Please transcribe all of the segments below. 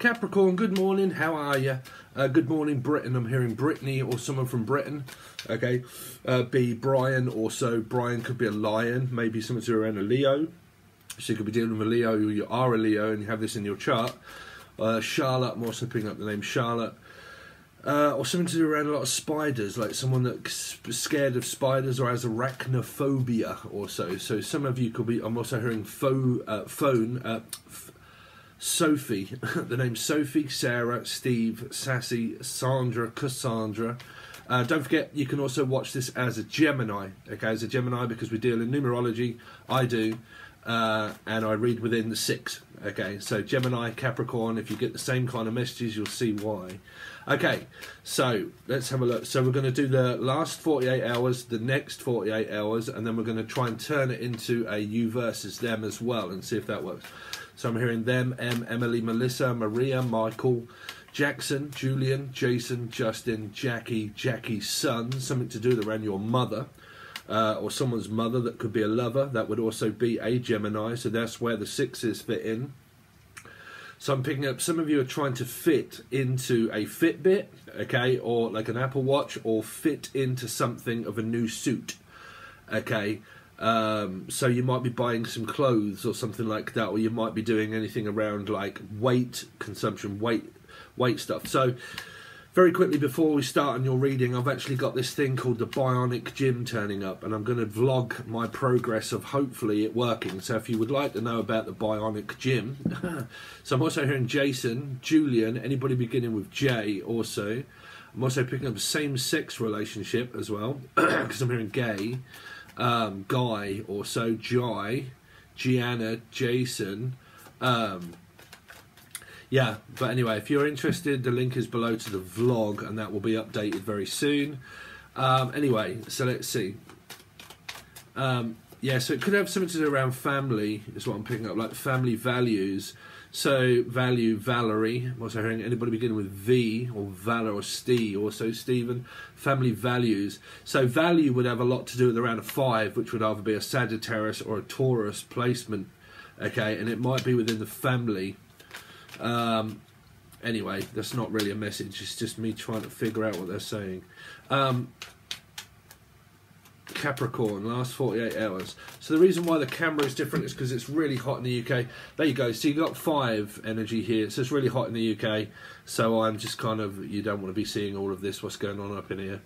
Capricorn, good morning, how are you? Good morning, Britain. I'm hearing Brittany or someone from Britain. Okay, be Brian, also Brian could be a lion, maybe something to do around a Leo. So you could be dealing with a Leo, you are a Leo and you have this in your chart. Charlotte, I'm also picking up the name Charlotte. Or something to do around a lot of spiders, like someone that's scared of spiders or has arachnophobia or so. So some of you could be, I'm also hearing Sophie, the name's Sophie, Sarah, Steve, Sassy, Sandra, Cassandra. Don't forget, you can also watch this as a Gemini, okay, as a Gemini, because we deal in numerology, I do, and I read within the 6, okay, so Gemini, Capricorn, if you get the same kind of messages, you'll see why. Okay, so let's have a look. So we're going to do the last 48 hours, the next 48 hours, and then we're going to try and turn it into a you versus them as well and see if that works. So I'm hearing them, Emily, Melissa, Maria, Michael, Jackson, Julian, Jason, Justin, Jackie, Jackie's son, something to do around your mother, or someone's mother. That could be a lover. That would also be a Gemini, so that's where the 6s fit in. So I'm picking up, some of you are trying to fit into a Fitbit, okay, or like an Apple Watch, or fit into something of a new suit, okay. So you might be buying some clothes or something like that, or you might be doing anything around like weight consumption, weight stuff. So very quickly before we start on your reading, I've actually got this thing called the Bionic Gym turning up, and I'm going to vlog my progress of hopefully it working. So if you would like to know about the Bionic Gym, so I'm also hearing Jason, Julian, anybody beginning with J also. I'm also picking up a same-sex relationship as well, because I'm hearing gay. Guy also, Jai, Gianna, Jason, yeah, but anyway, if you're interested, the link is below to the vlog and that will be updated very soon. Anyway, so let's see. Yeah, so it could have something to do around family is what I'm picking up, like family values. So value, Valerie. I'm also hearing anybody beginning with V or Val or Steve, also Stephen. Family values. So value would have a lot to do with around a 5, which would either be a Sagittarius or a Taurus placement. Okay, and it might be within the family. Anyway, that's not really a message. It's just me trying to figure out what they're saying. Capricorn, last 48 hours. So the reason why the camera is different is because it's really hot in the UK. There you go. So you got 5 energy here. So it's really hot in the UK. So I'm just kind of, you don't want to be seeing all of this, what's going on up in here.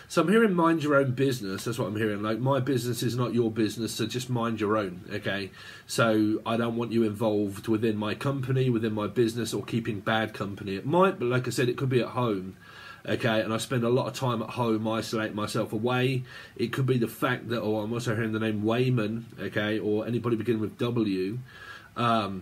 So I'm hearing mind your own business. That's what I'm hearing. Like, my business is not your business, so just mind your own, okay? So I don't want you involved within my company, within my business, or keeping bad company. It might, but like I said, it could be at home. Okay, and I spend a lot of time at home, isolating myself away. It could be the fact that, or I'm also hearing the name Wayman, okay, or anybody beginning with W, but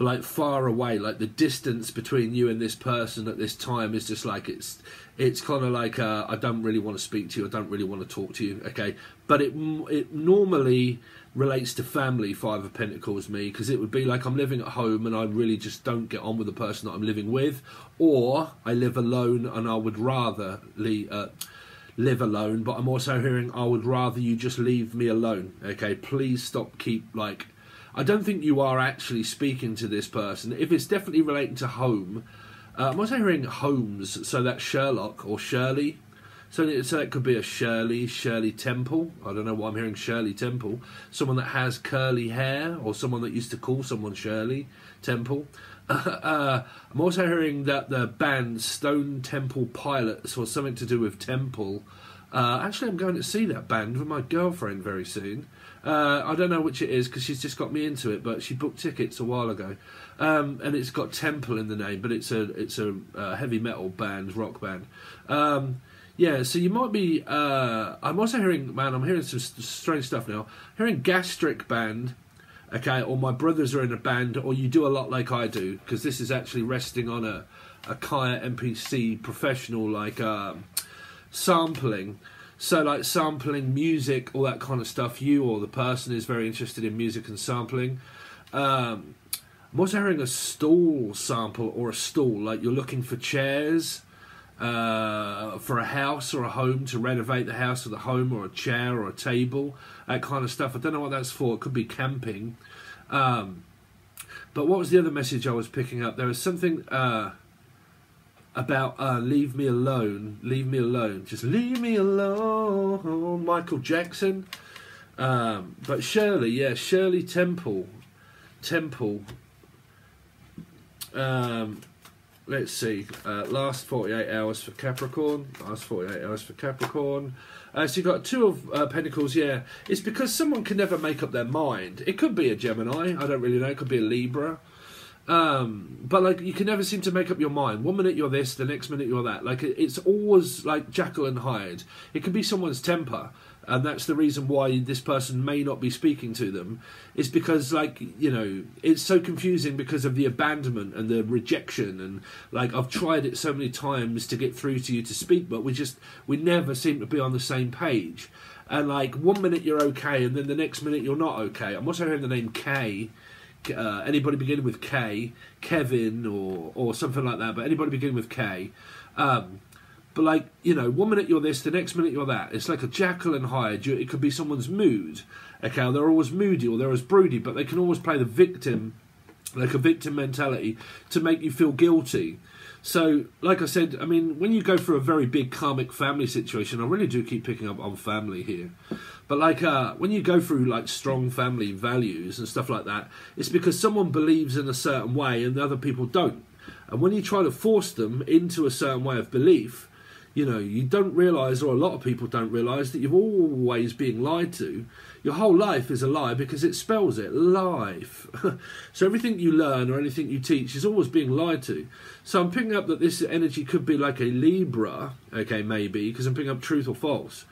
like far away, like the distance between you and this person at this time is just like, it's kind of like, I don't really want to speak to you, I don't really want to talk to you, okay, but it normally relates to family, 5 of Pentacles, me, because it would be like I'm living at home and I really just don't get on with the person that I'm living with, or I live alone and I would rather live alone, but I'm also hearing I would rather you just leave me alone, okay, please stop, like, I don't think you are actually speaking to this person. If it's definitely relating to home, I'm also hearing homes, so that's Sherlock or Shirley. So it could be a Shirley Temple. I don't know why I'm hearing Shirley Temple. Someone that has curly hair, or someone that used to call someone Shirley Temple. I'm also hearing that the band Stone Temple Pilots, or something to do with temple. Actually, I'm going to see that band with my girlfriend very soon. I don't know which it is because she's just got me into it, but she booked tickets a while ago. And it's got temple in the name, but it's a heavy metal band, rock band. Yeah, so you might be, I'm also hearing, man, I'm hearing some strange stuff now. Hearing gastric band, okay, or my brothers are in a band, or you do a lot like I do, because this is actually resting on a Kaya MPC professional, like, sampling. So, like, sampling music, all that kind of stuff. You or the person is very interested in music and sampling. I'm also hearing a stool sample, or a stool, like you're looking for chairs, for a house or a home, to renovate the house or the home, or a chair or a table, that kind of stuff. I don't know what that's for. It could be camping. But what was the other message I was picking up? There was something about leave me alone, just leave me alone, Michael Jackson. But Shirley, Shirley Temple. Let's see, last 48 hours for Capricorn. So you've got Two of Pentacles, yeah. It's because someone can never make up their mind. It could be a Gemini, I don't really know. It could be a Libra. But like, you can never seem to make up your mind. One minute you're this, the next minute you're that. Like, it's always like Jekyll and Hyde. It can be someone's temper. And that's the reason why this person may not be speaking to them. It's because, like, you know, it's so confusing because of the abandonment and the rejection. And, like, I've tried it so many times to get through to you to speak, but we never seem to be on the same page. And, like, one minute you're okay, and then the next minute you're not okay. I'm also hearing the name K. Anybody beginning with K. Kevin or something like that. But anybody beginning with K. But, like, you know, one minute you're this, the next minute you're that. It's like a Jekyll and Hyde. It could be someone's mood. Okay, they're always moody or they're always broody, but they can always play the victim, like a victim mentality, to make you feel guilty. So, like I said, I mean, when you go through a very big karmic family situation, I really do keep picking up on family here. But, like, when you go through, like, strong family values and stuff like that, it's because someone believes in a certain way and the other people don't. And when you try to force them into a certain way of belief, you know, you don't realise, or a lot of people don't realise, that you're always being lied to. Your whole life is a lie because it spells it, life. So everything you learn or anything you teach is always being lied to. So I'm picking up that this energy could be like a Libra, okay, maybe, because I'm picking up truth or false.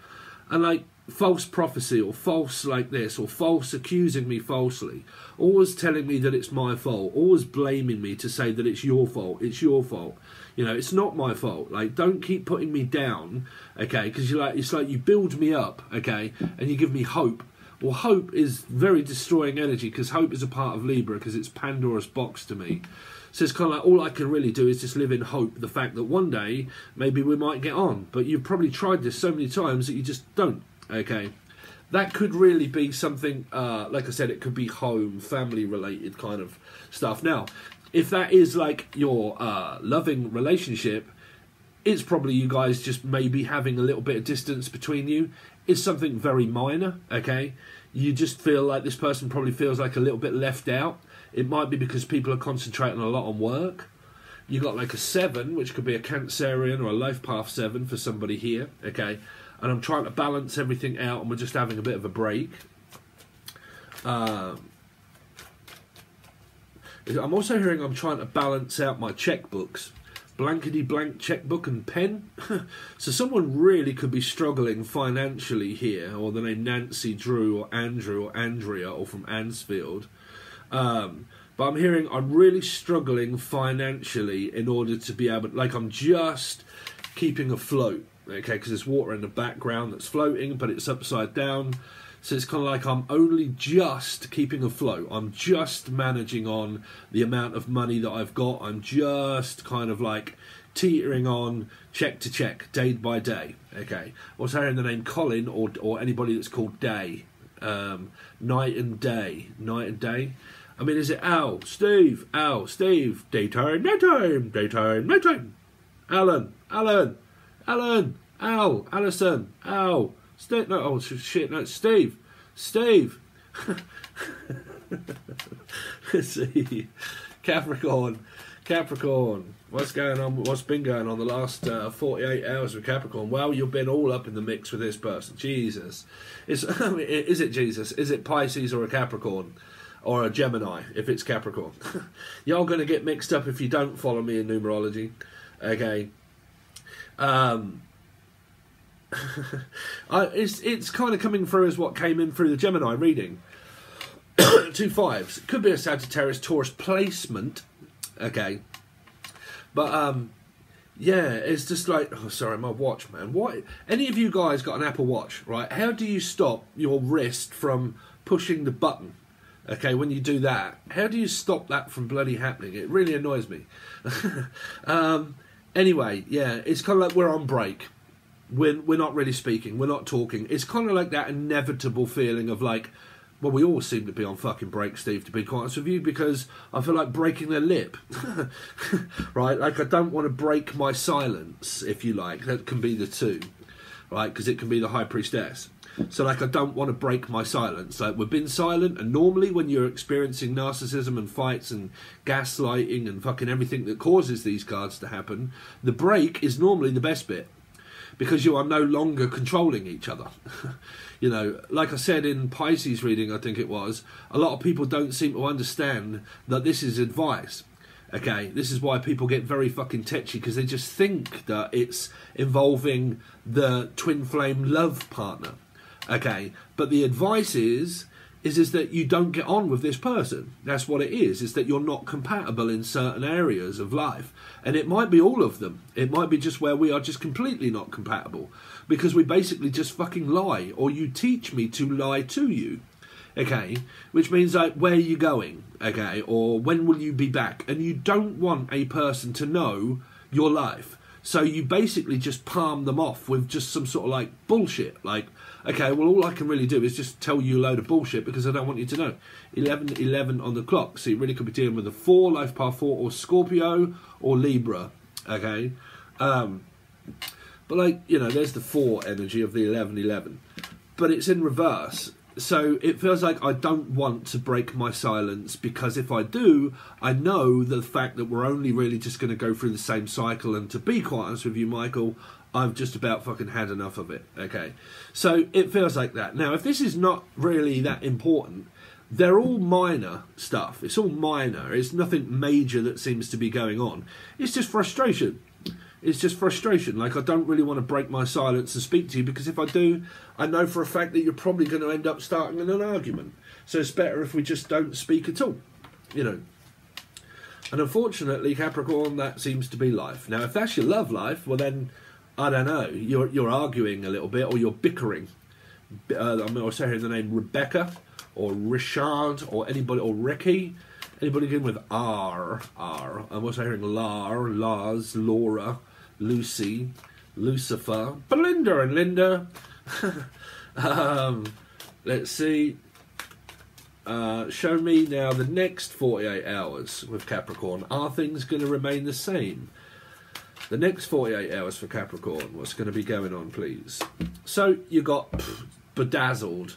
And like false prophecy or false like this or false accusing me falsely. Always telling me that it's my fault. Always blaming me to say that it's your fault. It's your fault. You know, it's not my fault. Like, don't keep putting me down, okay? Because you're like, it's like you build me up, okay, and you give me hope. Well, hope is very destroying energy because hope is a part of Libra because it's Pandora's box to me. So it's kind of like all I can really do is just live in hope, the fact that one day maybe we might get on. But you've probably tried this so many times that you just don't, okay? That could really be something, like I said, it could be home, family-related kind of stuff. Now, if that is like your loving relationship, it's probably you guys just maybe having a little bit of distance between you. It's something very minor, okay? You just feel like this person probably feels like a little bit left out. It might be because people are concentrating a lot on work. You got like a 7, which could be a Cancerian or a life path 7 for somebody here, okay? And I'm trying to balance everything out and we're just having a bit of a break. I'm also hearing I'm trying to balance out my checkbooks. Blankety blank checkbook and pen. So someone really could be struggling financially here, or the name Nancy, Drew, or Andrew, or Andrea, or from Ansfield. But I'm hearing I'm really struggling financially in order to be able, like I'm just keeping afloat. Okay, because there's water in the background that's floating, but it's upside down. So it's kind of like I'm only just keeping afloat. I'm just managing on the amount of money that I've got. I'm just kind of like teetering on check to check, day by day. Okay. Also hearing the name Colin or anybody that's called Day. Night and day. Night and day. I mean, is it Al, Steve, daytime, nighttime, daytime, nighttime. Alan, Al, Alison, Al. Steve, no, oh shit, no, Steve. Let's see, Capricorn. What's going on? What's been going on the last 48 hours with Capricorn? Well, you've been all up in the mix with this person. Jesus, is it Jesus? Is it Pisces or a Capricorn? Or a Gemini, if it's Capricorn. You're going to get mixed up if you don't follow me in numerology. Okay. It's kind of coming through as what came in through the Gemini reading. 2 5s. It could be a Sagittarius Taurus placement. Okay. But, yeah, it's just like... Oh, sorry, my watch, man. What? Any of you guys got an Apple Watch, right? How do you stop your wrist from pushing the button? Okay, when you do that, how do you stop that from bloody happening? It really annoys me. Anyway, yeah, it's kind of like we're on break. We're not really speaking. We're not talking. It's kind of like that inevitable feeling of like, well, we all seem to be on fucking break, Steve, to be quite honest with you, because I feel like breaking their lip. Right? Like, I don't want to break my silence, if you like. That can be the two, right? Because it can be the High Priestess. So, like, I don't want to break my silence. Like, we've been silent, and normally when you're experiencing narcissism and fights and gaslighting and fucking everything that causes these cards to happen, the break is normally the best bit, because you are no longer controlling each other. You know, like I said in Pisces reading, I think it was, a lot of people don't seem to understand that this is advice. Okay, this is why people get very fucking tetchy, because they just think that it's involving the twin flame love partner. Okay, but the advice is that you don't get on with this person. That's what it is that you're not compatible in certain areas of life. And it might be all of them. It might be just where we are just completely not compatible, because we basically just fucking lie, or you teach me to lie to you. Okay, which means like, where are you going? Okay, or when will you be back? And you don't want a person to know your life. So you basically just palm them off with just some sort of like bullshit. Like, okay, well, all I can really do is just tell you a load of bullshit because I don't want you to know. 11:11 on the clock. So you really could be dealing with a 4, life path 4, or Scorpio, or Libra. Okay, but like, you know, there's the 4 energy of the 11:11, but it's in reverse. So it feels like I don't want to break my silence, because if I do, I know the fact that we're only really just going to go through the same cycle, and to be quite honest with you, Michael, I've just about fucking had enough of it. Okay, so it feels like that. Now, if this is not really that important, they're all minor stuff. It's all minor. It's nothing major that seems to be going on. It's just frustration. It's just frustration. Like, I don't really want to break my silence and speak to you, because if I do, I know for a fact that you're probably going to end up starting an argument. So it's better if we just don't speak at all, you know. And unfortunately, Capricorn, that seems to be life. Now, if that's your love life, well then, I don't know, you're arguing a little bit, or you're bickering. I'm also hearing the name Rebecca, or Richard, or anybody, or Ricky. Anybody begin with R? I'm also hearing Lars, Laura, Lucy, Lucifer, Belinda and Linda. Let's see. Show me now the next 48 hours with Capricorn. Are things going to remain the same? The next 48 hours for Capricorn, what's going to be going on, please? So you got bedazzled,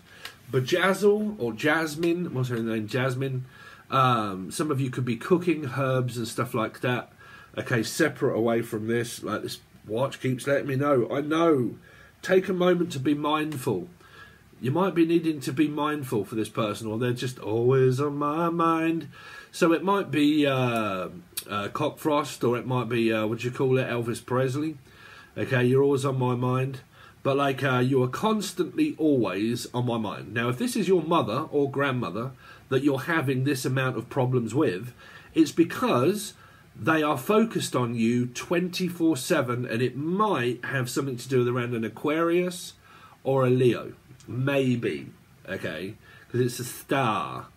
bejazzle, or Jasmine. What's her name? Jasmine. Some of you could be cooking herbs and stuff like that. Okay, separate away from this. Like, this watch keeps letting me know. I know. Take a moment to be mindful. You might be needing to be mindful for this person, or they're just always on my mind. So it might be Cockfrost, or it might be, what do you call it, Elvis Presley. Okay, you're always on my mind. But like, you are constantly always on my mind. Now, if this is your mother or grandmother that you're having this amount of problems with, it's because they are focused on you 24/7, and it might have something to do with around an Aquarius or a Leo. Maybe, okay? Because it's a star.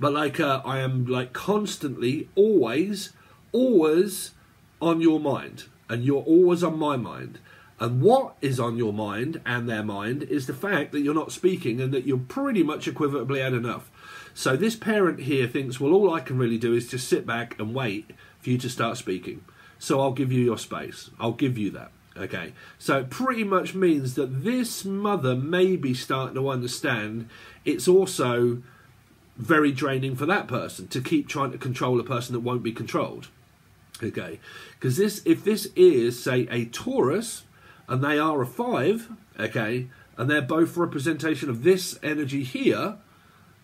But like, I am like constantly, always on your mind, and you're always on my mind. And what is on your mind and their mind is the fact that you're not speaking, and that you're pretty much equivalently had enough. So this parent here thinks, well, all I can really do is just sit back and wait for you to start speaking. So I'll give you your space. I'll give you that. Okay. So it pretty much means that this mother may be starting to understand it's also very draining for that person to keep trying to control a person that won't be controlled. Okay. Because if this is, say, a Taurus, and they are a 5, okay, and they're both representation of this energy here,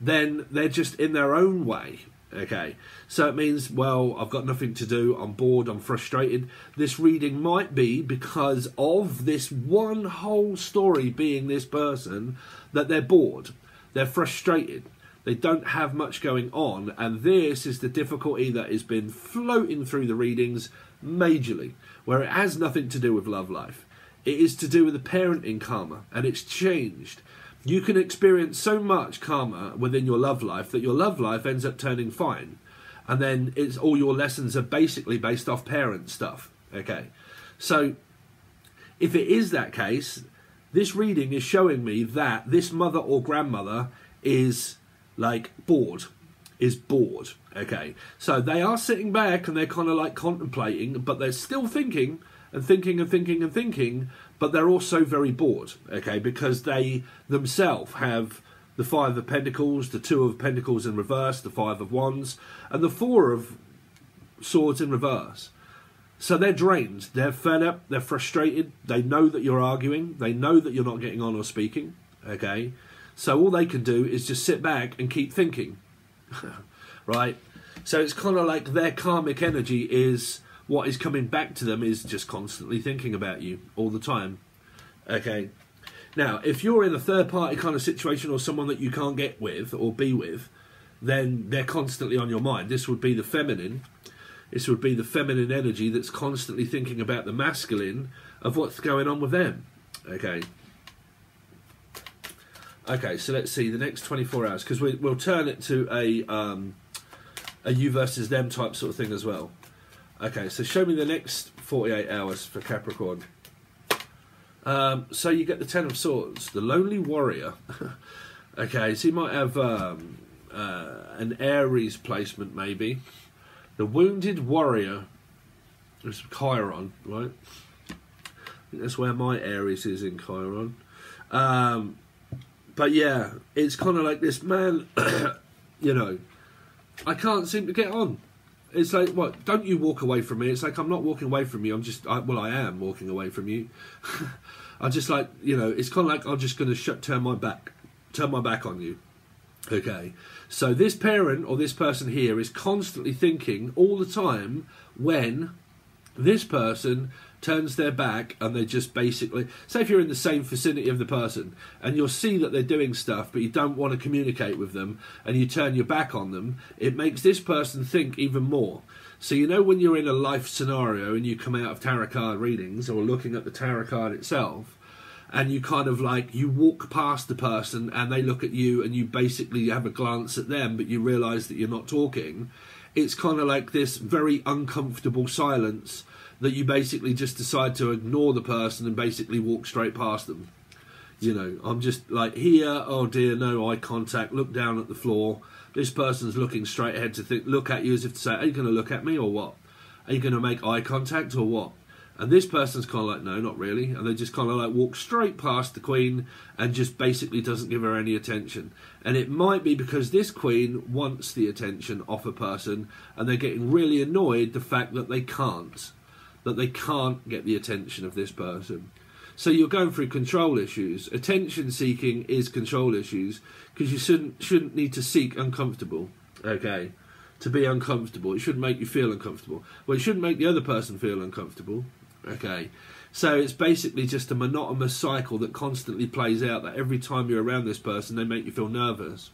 then they're just in their own way, okay? So it means, well, I've got nothing to do, I'm bored, I'm frustrated. This reading might be because of this one whole story being this person, that they're bored, they're frustrated, they don't have much going on, and this is the difficulty that has been floating through the readings majorly, where it has nothing to do with love life. It is to do with the parenting karma, and it's changed. You can experience so much karma within your love life that your love life ends up turning fine. And then it's all your lessons are basically based off parent stuff. Okay. So if it is that case, this reading is showing me that this mother or grandmother is like bored. Okay, so they are sitting back and they're kind of like contemplating, but they're still thinking and thinking and thinking and thinking, but they're also very bored, okay, because they themselves have the Five of Pentacles, the Two of Pentacles in reverse, the Five of Wands, and the Four of Swords in reverse. So they're drained, they're fed up, they're frustrated, they know that you're arguing, they know that you're not getting on or speaking, okay? So all they can do is just sit back and keep thinking, right? So it's kind of like their karmic energy is, what is coming back to them is just constantly thinking about you all the time, okay? Now, if you're in a third-party kind of situation or someone that you can't get with or be with, then they're constantly on your mind. This would be the feminine. This would be the feminine energy that's constantly thinking about the masculine of what's going on with them. Okay. Okay, so let's see the next 24 hours, because we'll turn it to a you versus them type sort of thing as well. Okay, so show me the next 48 hours for Capricorn. So you get the Ten of Swords, the Lonely Warrior. Okay, so you might have an Aries placement maybe. The Wounded Warrior is Chiron, right? I think that's where my Aries is in Chiron. But yeah, it's kind of like this man, you know, I can't seem to get on. It's like, what, don't you walk away from me? It's like, I'm not walking away from you, I'm just, well, I am walking away from you. I just like, you know, it's kind of like I'm just going to turn my back on you. Okay, so this parent or this person here is constantly thinking all the time when this person turns their back and they just basically, say if you're in the same vicinity of the person and you'll see that they're doing stuff but you don't want to communicate with them and you turn your back on them, it makes this person think even more. So you know when you're in a life scenario and you come out of tarot card readings or looking at the tarot card itself, and you kind of like, you walk past the person and they look at you and you basically have a glance at them but you realise that you're not talking, it's kind of like this very uncomfortable silence that you basically just decide to ignore the person and basically walk straight past them. You know, I'm just like here, oh dear, no eye contact, look down at the floor. This person's looking straight ahead to look at you as if to say, are you going to look at me or what? Are you going to make eye contact or what? And this person's kind of like, no, not really. And they just kind of like walk straight past the Queen and just basically doesn't give her any attention. And it might be because this Queen wants the attention of a person and they're getting really annoyed the fact that they can't get the attention of this person. So you're going through control issues. Attention seeking is control issues because you shouldn't need to seek uncomfortable, okay? To be uncomfortable. It shouldn't make you feel uncomfortable. Well, it shouldn't make the other person feel uncomfortable. Okay, so it's basically just a monotonous cycle that constantly plays out, that every time you're around this person they make you feel nervous,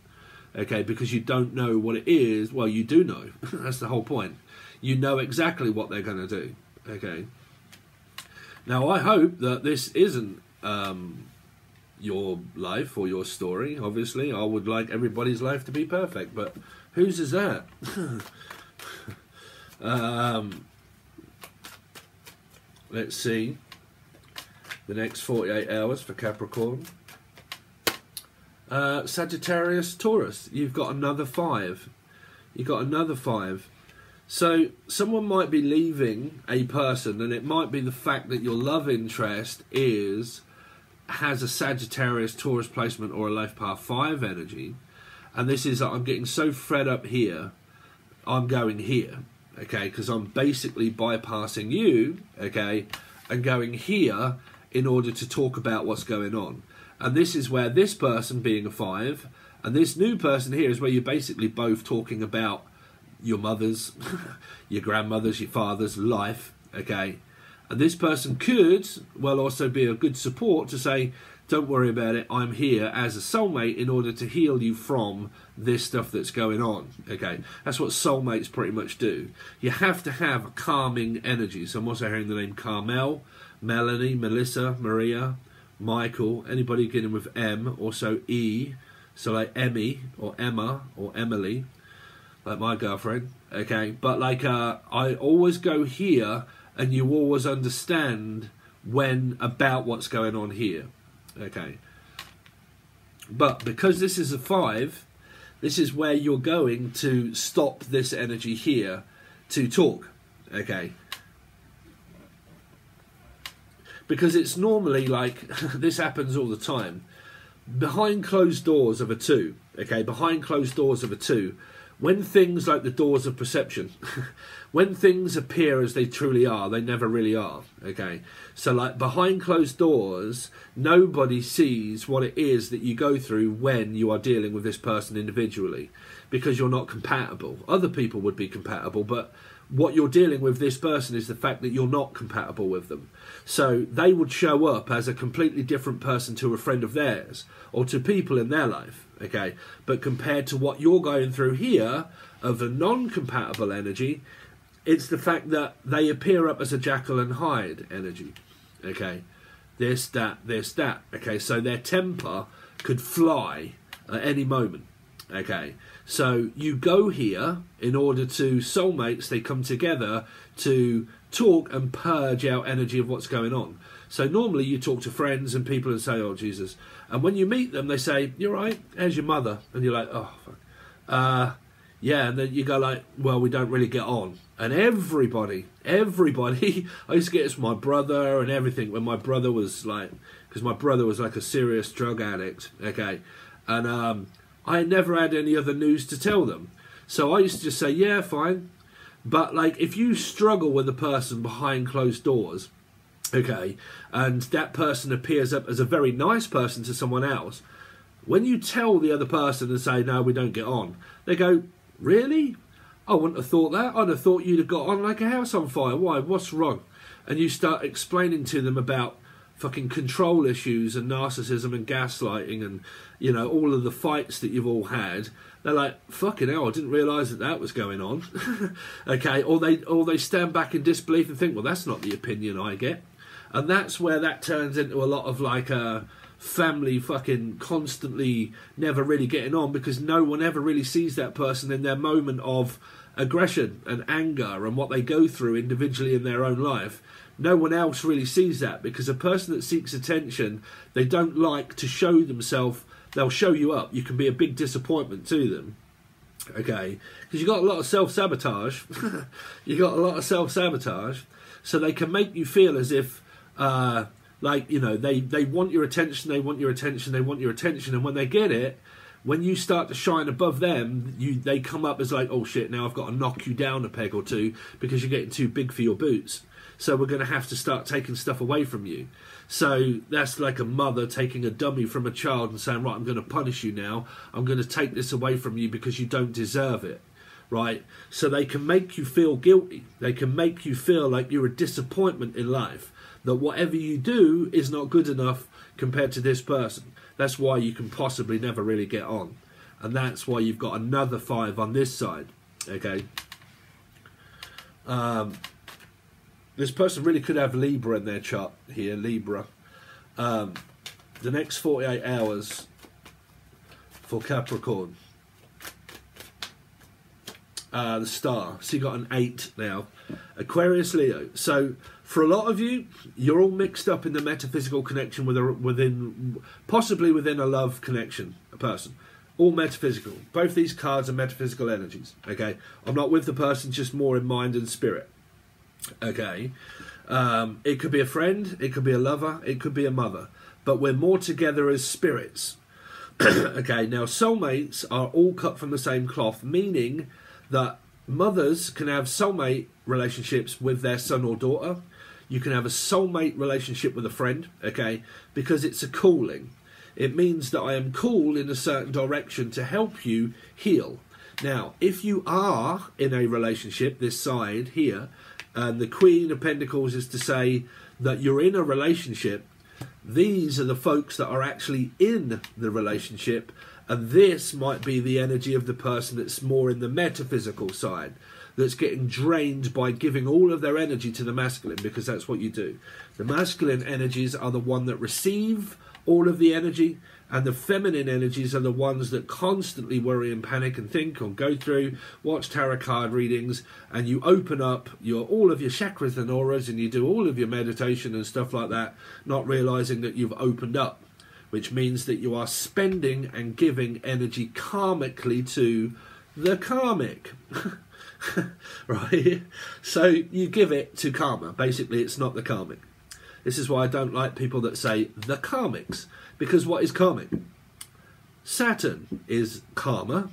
okay, because you don't know what it is. Well, you do know. That's the whole point. You know exactly what they're going to do, okay. Now I hope that this isn't your life or your story. Obviously I would like everybody's life to be perfect, but whose is that? Let's see the next 48 hours for Capricorn. Sagittarius, Taurus, you've got another 5. You've got another 5. So someone might be leaving a person, and it might be the fact that your love interest has a Sagittarius, Taurus placement or a life path 5 energy. And this is, I'm getting so fed up here, I'm going here. Okay, because I'm basically bypassing you, okay, and going here in order to talk about what's going on. And this is where this person being a 5, and this new person here is where you're basically both talking about your mother's, your grandmother's, your father's life, okay. And this person could, well, also be a good support to say, don't worry about it, I'm here as a soulmate in order to heal you from this stuff that's going on, okay? That's what soulmates pretty much do. You have to have a calming energy. So I'm also hearing the name Carmel, Melanie, Melissa, Maria, Michael, anybody beginning with M, also E, so like Emmy or Emma or Emily, like my girlfriend, okay? But like I always go here and you always understand when about what's going on here. Okay, But because this is a 5, this is where you're going to stop this energy here to talk, okay? Because it's normally like, this happens all the time, behind closed doors of a 2, okay? Behind closed doors of a 2, when things like the doors of perception, when things appear as they truly are, they never really are, okay? So like behind closed doors, nobody sees what it is that you go through when you are dealing with this person individually, because you're not compatible. Other people would be compatible, but what you're dealing with this person is the fact that you're not compatible with them. So they would show up as a completely different person to a friend of theirs or to people in their life, okay? But compared to what you're going through here of a non-compatible energy, it's the fact that they appear up as a Jekyll and Hyde energy, okay? This, that, okay? So their temper could fly at any moment, okay? So you go here in order to, soulmates, they come together to talk and purge out energy of what's going on. So normally you talk to friends and people and say, oh, Jesus. And when you meet them, they say, you're right, how's your mother? And you're like, oh, fuck. Yeah, and then you go like, well, we don't really get on. And everybody, I used to get this from my brother and everything when my brother was like, because my brother was like a serious drug addict, okay? And I never had any other news to tell them. So I used to just say, yeah, fine. But like, if you struggle with a person behind closed doors, okay, and that person appears up as a very nice person to someone else, when you tell the other person and say, no, we don't get on, they go, really? I wouldn't have thought that. I'd have thought you'd have got on like a house on fire. Why? What's wrong? And you start explaining to them about fucking control issues and narcissism and gaslighting and, you know, all of the fights that you've all had. They're like, fucking hell, I didn't realise that that was going on. Okay, or they stand back in disbelief and think, well, that's not the opinion I get. And that's where that turns into a lot of like a family fucking constantly never really getting on, because no one ever really sees that person in their moment of aggression and anger and what they go through individually in their own life. No one else really sees that, because a person that seeks attention, they don't like to show themselves. They'll show you up. You can be a big disappointment to them, okay? Because you've got a lot of self-sabotage. You've got a lot of self-sabotage. So they can make you feel as if, like, you know, they want your attention, they want your attention, they want your attention. And when they get it, when you start to shine above them, they come up as like, oh shit, now I've got to knock you down a peg or two because you're getting too big for your boots. So we're going to have to start taking stuff away from you. So that's like a mother taking a dummy from a child and saying, right, I'm going to punish you now. I'm going to take this away from you because you don't deserve it, right? So they can make you feel guilty. They can make you feel like you're a disappointment in life, that whatever you do is not good enough compared to this person. That's why you can possibly never really get on. And that's why you've got another 5 on this side, okay? This person really could have Libra in their chart here, Libra. The next 48 hours for Capricorn. The star. So you got an 8 now. Aquarius, Leo. So for a lot of you, you're all mixed up in the metaphysical connection possibly within a love connection, a person. All metaphysical. Both these cards are metaphysical energies, okay? I'm not with the person, just more in mind and spirit. Okay, it could be a friend, it could be a lover, it could be a mother, but we're more together as spirits. Okay, now soulmates are all cut from the same cloth, meaning that mothers can have soulmate relationships with their son or daughter. You can have a soulmate relationship with a friend, okay, because it's a calling. It means that I am called in a certain direction to help you heal. Now, if you are in a relationship, this side here, and the Queen of Pentacles is to say that you're in a relationship, these are the folks that are actually in the relationship, and this might be the energy of the person that's more in the metaphysical side, that's getting drained by giving all of their energy to the masculine, because that's what you do. The masculine energies are the one that receive all of the energy, and the feminine energies are the ones that constantly worry and panic and think or go through, watch tarot card readings, and you open up all of your chakras and auras, and you do all of your meditation and stuff like that, not realizing that you've opened up. which means that you are spending and giving energy karmically to the karmic. Right? So you give it to karma. Basically, it's not the karmic. This is why I don't like people that say the karmics, because what is karmic? Saturn is karma,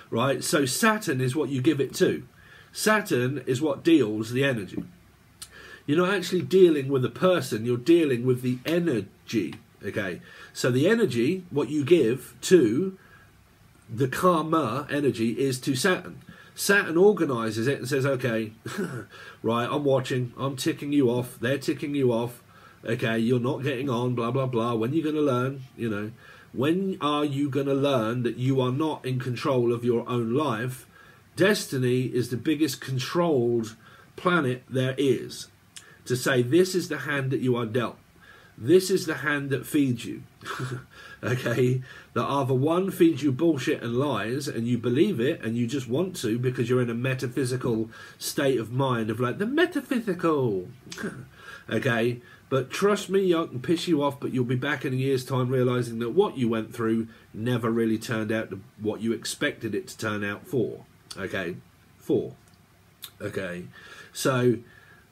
right? So Saturn is what you give it to. Saturn is what deals the energy. You're not actually dealing with a person, you're dealing with the energy, okay? So the energy, what you give to the karma energy, is to Saturn. Saturn organises it and says, okay, right, I'm watching, I'm ticking you off, they're ticking you off, okay, you're not getting on, blah, blah, blah. When are you going to learn, you know? When are you going to learn that you are not in control of your own life? Destiny is the biggest controlled planet there is. To say, this is the hand that you are dealt. This is the hand that feeds you. Okay? That either one feeds you bullshit and lies and you believe it and you just want to because you're in a metaphysical state of mind of like, the metaphysical. Okay? But trust me, I can piss you off, but you'll be back in a year's time realising that what you went through never really turned out to what you expected it to turn out for. Okay? Okay? So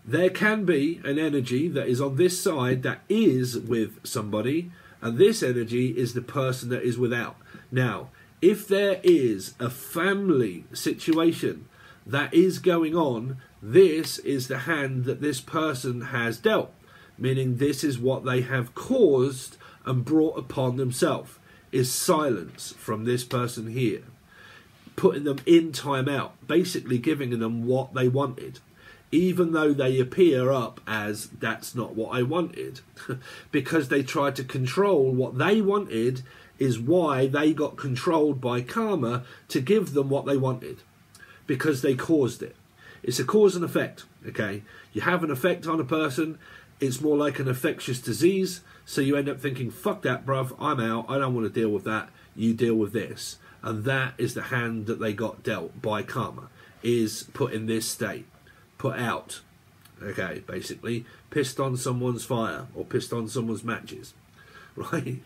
there can be an energy that is on this side that is with somebody, and this energy is the person that is without. Now, if there is a family situation that is going on, this is the hand that this person has dealt. Meaning this is what they have caused and brought upon themselves, is silence from this person here. Putting them in time out, basically giving them what they wanted. Even though they appear up as, that's not what I wanted. Because they tried to control what they wanted is why they got controlled by karma to give them what they wanted. Because they caused it. It's a cause and effect, okay? You have an effect on a person, it's more like an infectious disease, so you end up thinking, fuck that, bruv, I'm out, I don't want to deal with that, you deal with this. And that is the hand that they got dealt by karma, is put in this state, put out, okay, basically, pissed on someone's fire, or pissed on someone's matches, right?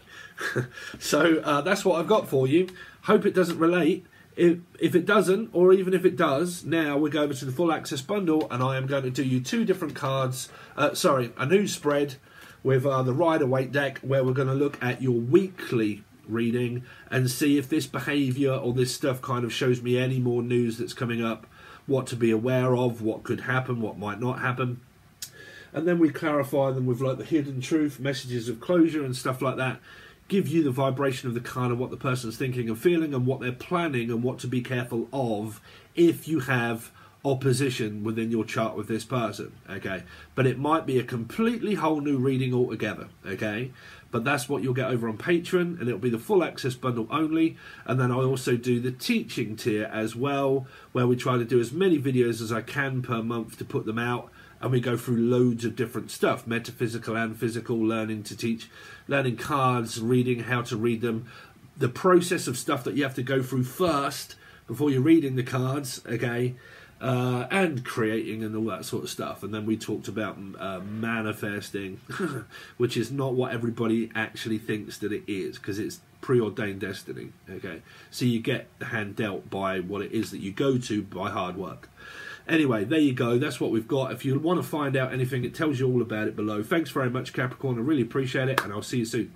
So that's what I've got for you. Hope it doesn't relate. If it doesn't, or even if it does, now we go over to the full access bundle and I am going to do you two different cards, a new spread with the Rider-Waite deck where we're going to look at your weekly reading and see if this behaviour or this stuff kind of shows me any more news that's coming up, what to be aware of, what could happen, what might not happen. And then we clarify them with like the hidden truth, messages of closure and stuff like that. Give you the vibration of the card of what the person's thinking and feeling and what they're planning and what to be careful of if you have opposition within your chart with this person, okay? But it might be a completely whole new reading altogether, okay? But that's what you'll get over on Patron, and it'll be the full access bundle only. And then I also do the teaching tier as well, where we try to do as many videos as I can per month to put them out. And we go through loads of different stuff, metaphysical and physical, learning to teach, learning cards, reading how to read them, the process of stuff that you have to go through first before you're reading the cards, okay, and creating and all that sort of stuff. And then we talked about manifesting, which is not what everybody actually thinks that it is, because it's preordained destiny, okay. So you get the hand dealt by what it is that you go to by hard work. Anyway, there you go. That's what we've got. If you want to find out anything, it tells you all about it below. Thanks very much, Capricorn. I really appreciate it, and I'll see you soon.